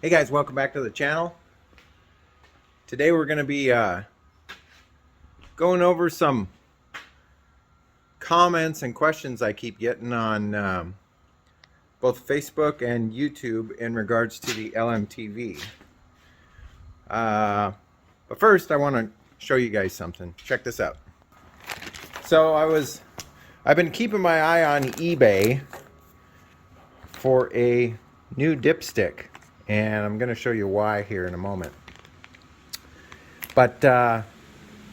Hey guys, welcome back to the channel. Today we're going to be going over some comments and questions I keep getting on both Facebook and YouTube in regards to the LMTV. But first I want to show you guys something. Check this out. So I've been keeping my eye on eBay for a new dipstick, and I'm going to show you why here in a moment. But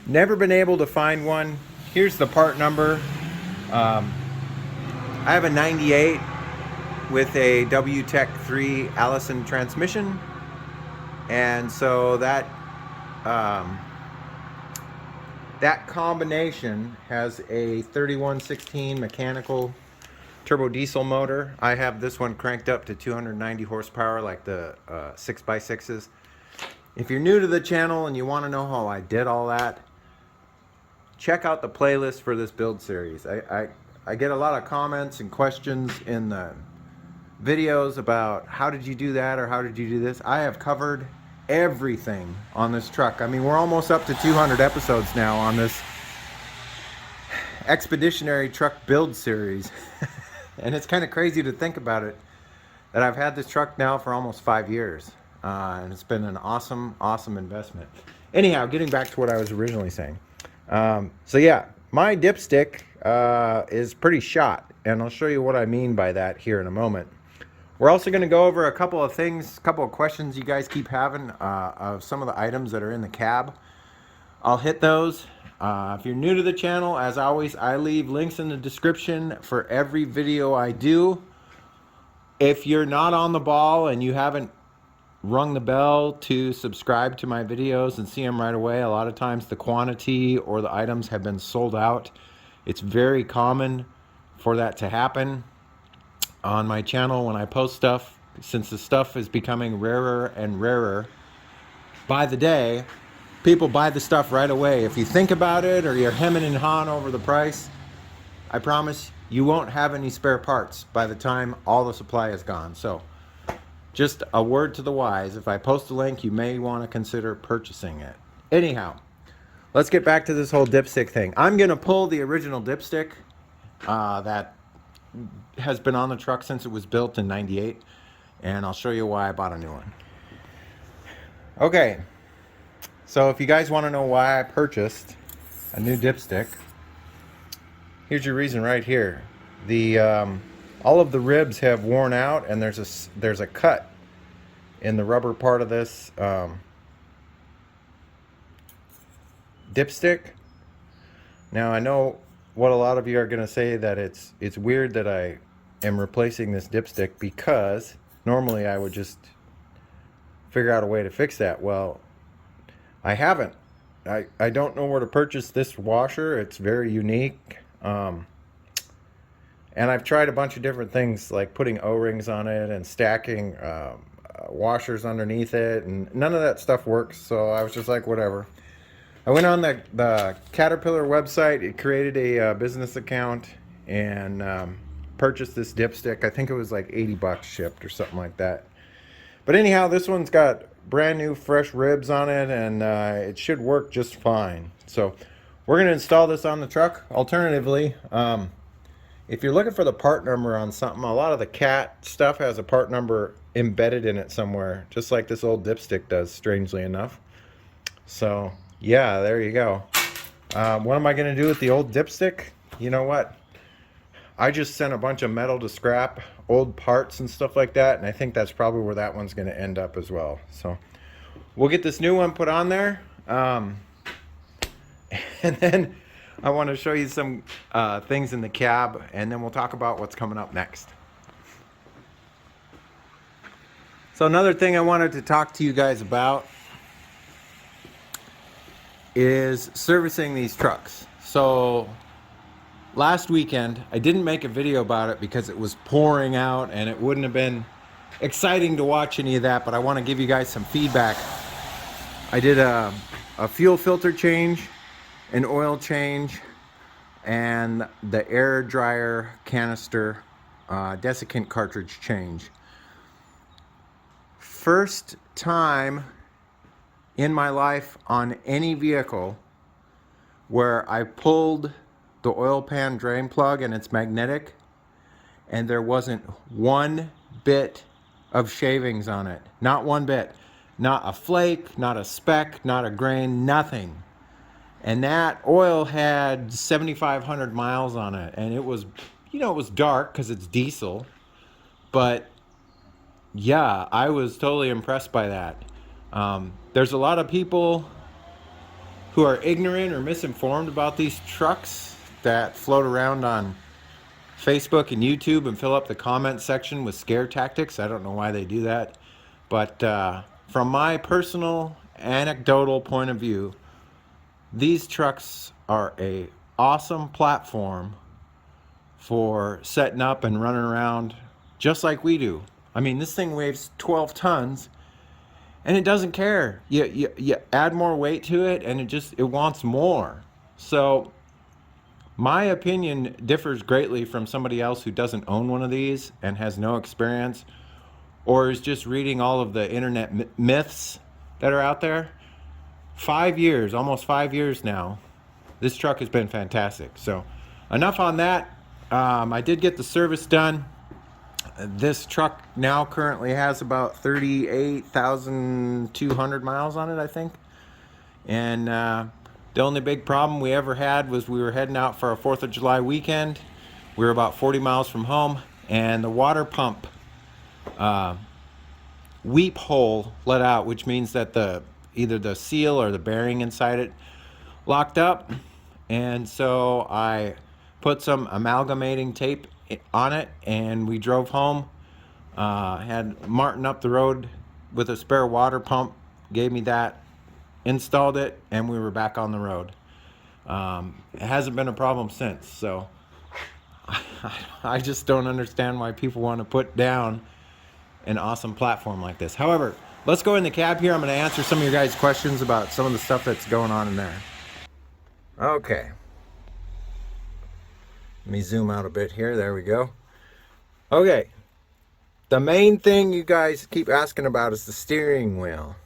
never been able to find one. Here's the part number. I have a 98 with a WTEC 3 Allison transmission, and so that that combination has a 3116 mechanical turbo diesel motor. I have this one cranked up to 290 horsepower like the 6x6s. If you're new to the channel and you want to know how I did all that, check out the playlist for this build series. I get a lot of comments and questions in the videos about how did you do that or how did you do this. I have covered everything on this truck. I mean, we're almost up to 200 episodes now on this expeditionary truck build series. And it's kind of crazy to think about it, that I've had this truck now for almost 5 years. And it's been an awesome investment. Anyhow, getting back to what I was originally saying. So yeah, my dipstick is pretty shot, and I'll show you what I mean by that here in a moment. We're also going to go over a couple of things, a couple of questions you guys keep having of some of the items that are in the cab. I'll hit those. If you're new to the channel, as always, I leave links in the description for every video I do. If you're not on the ball and you haven't rung the bell to subscribe to my videos and see them right away, a lot of times the quantity or the items have been sold out. It's very common for that to happen on my channel when I post stuff, since the stuff is becoming rarer and rarer by the day. People buy the stuff right away. If you think about it or you're hemming and hawing over the price, I promise you won't have any spare parts by the time all the supply is gone. So just a word to the wise, if I post a link, you may want to consider purchasing it. Anyhow, let's get back to this whole dipstick thing. I'm going to pull the original dipstick that has been on the truck since it was built in '98, and I'll show you why I bought a new one. Okay, so if you guys want to know why I purchased a new dipstick, here's your reason right here. The all of the ribs have worn out, and there's a cut in the rubber part of this dipstick. Now I know what a lot of you are going to say, that it's weird that I am replacing this dipstick, because normally I would just figure out a way to fix that. Well, I haven't. I don't know where to purchase this washer. It's very unique. And I've tried a bunch of different things, like putting O-rings on it and stacking washers underneath it, and none of that stuff works. So I was just like, whatever. I went on the Caterpillar website. It created a business account and purchased this dipstick. I think it was like 80 bucks shipped or something like that. But anyhow, this one's got brand new fresh ribs on it, and it should work just fine. So we're going to install this on the truck. Alternatively, if you're looking for the part number on something, a lot of the Cat stuff has a part number embedded in it somewhere, just like this old dipstick does, strangely enough. So yeah, there you go. What am I going to do with the old dipstick? You know what? I just sent a bunch of metal to scrap, old parts and stuff like that, and I think that's probably where that one's going to end up as well. So we'll get this new one put on there, and then I want to show you some things in the cab, and then we'll talk about what's coming up next. So another thing I wanted to talk to you guys about is servicing these trucks. So last weekend, I didn't make a video about it because it was pouring out and it wouldn't have been exciting to watch any of that, but I want to give you guys some feedback. I did a fuel filter change, an oil change, and the air dryer canister desiccant cartridge change. first time in my life on any vehicle where I pulled the oil pan drain plug and it's magnetic and there wasn't one bit of shavings on it. Not one bit. Not a flake, not a speck, not a grain, nothing. And that oil had 7,500 miles on it. And it was, you know, it was dark because it's diesel. But yeah, I was totally impressed by that. There's a lot of people who are ignorant or misinformed about these trucks that float around on Facebook and YouTube and fill up the comment section with scare tactics. I don't know why they do that. But from my personal anecdotal point of view, these trucks are a awesome platform for setting up and running around just like we do. I mean, this thing weighs 12 tons and it doesn't care. You add more weight to it and it wants more. So my opinion differs greatly from somebody else who doesn't own one of these and has no experience, or is just reading all of the internet myths that are out there. 5 years, almost 5 years now, this truck has been fantastic. So enough on that. I did get the service done. This truck now currently has about 38,200 miles on it, I think. And the only big problem we ever had was we were heading out for a 4th of July weekend. We were about 40 miles from home, and the water pump weep hole let out, which means that either the seal or the bearing inside it locked up. And so I put some amalgamating tape on it and we drove home. Had Martin up the road with a spare water pump, gave me that, installed it, and we were back on the road. It hasn't been a problem since. So I just don't understand why people want to put down an awesome platform like this. However, let's go in the cab here. I'm going to answer some of your guys' questions about some of the stuff that's going on in there. Okay. Let me zoom out a bit here. There we go. Okay. The main thing you guys keep asking about is the steering wheel.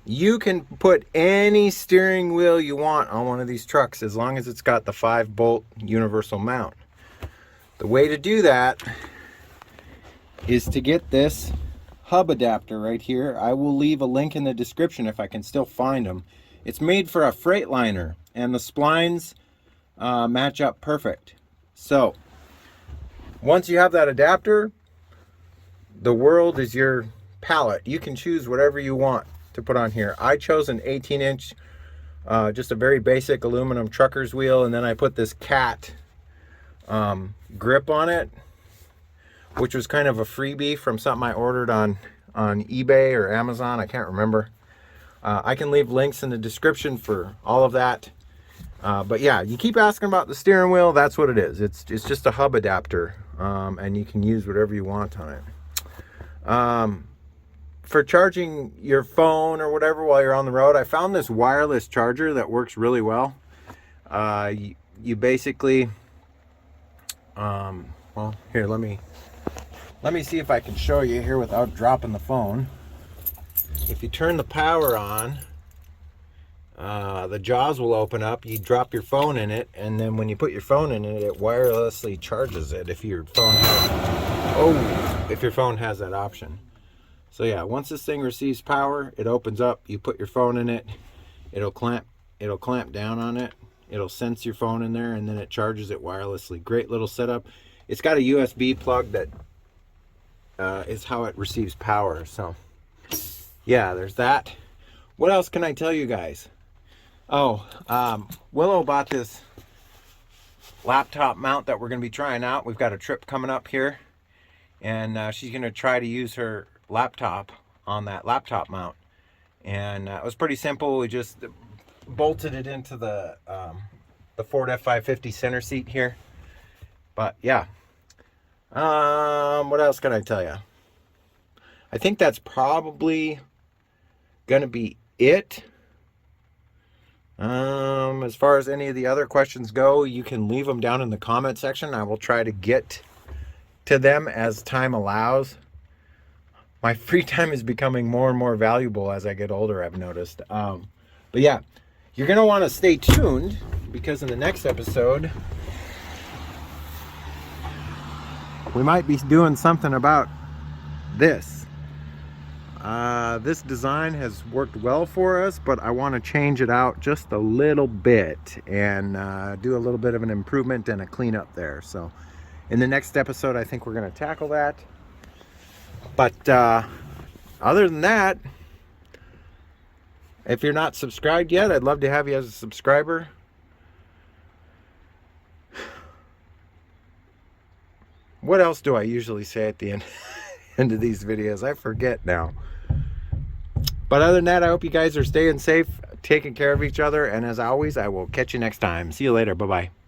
You can put any steering wheel you want on one of these trucks as long as it's got the 5-bolt universal mount. The way to do that is to get this hub adapter right here. I will leave a link in the description if I can still find them. It's made for a Freightliner and the splines match up perfect. So once you have that adapter, the world is your palette. You can choose whatever you want to put on here. I chose an 18-inch, just a very basic aluminum trucker's wheel, and then I put this cat grip on it, which was kind of a freebie from something I ordered on eBay or Amazon. I can't remember. I can leave links in the description for all of that. But yeah, you keep asking about the steering wheel. That's what it is. It's just a hub adapter, and you can use whatever you want on it. For charging your phone or whatever while you're on the road, I found this wireless charger that works really well. You basically, well, here, let me see if I can show you here without dropping the phone. If you turn the power on, the jaws will open up. You drop your phone in it, and then when you put your phone in it, it wirelessly charges it if your phone has that option. So yeah, once this thing receives power, it opens up. You put your phone in it, it'll clamp down on it. It'll sense your phone in there, and then it charges it wirelessly. Great little setup. It's got a USB plug that is how it receives power. So yeah, there's that. What else can I tell you guys? Oh, Willow bought this laptop mount that we're going to be trying out. We've got a trip coming up here, and she's going to try to use her laptop on that laptop mount. And it was pretty simple. We just bolted it into the Ford F550 center seat here. But yeah, what else can I tell you? I think that's probably gonna be it. As far as any of the other questions go, you can leave them down in the comment section. I will try to get to them as time allows. my free time is becoming more and more valuable as I get older, I've noticed. But yeah, you're going to want to stay tuned, because in the next episode, we might be doing something about this. This design has worked well for us, but I want to change it out just a little bit and do a little bit of an improvement and a cleanup there. So in the next episode, I think we're going to tackle that. But other than that, if you're not subscribed yet, I'd love to have you as a subscriber. What else do I usually say at the end of these videos? I forget now. But other than that, I hope you guys are staying safe, taking care of each other, and as always, I will catch you next time. See you later. Bye-bye.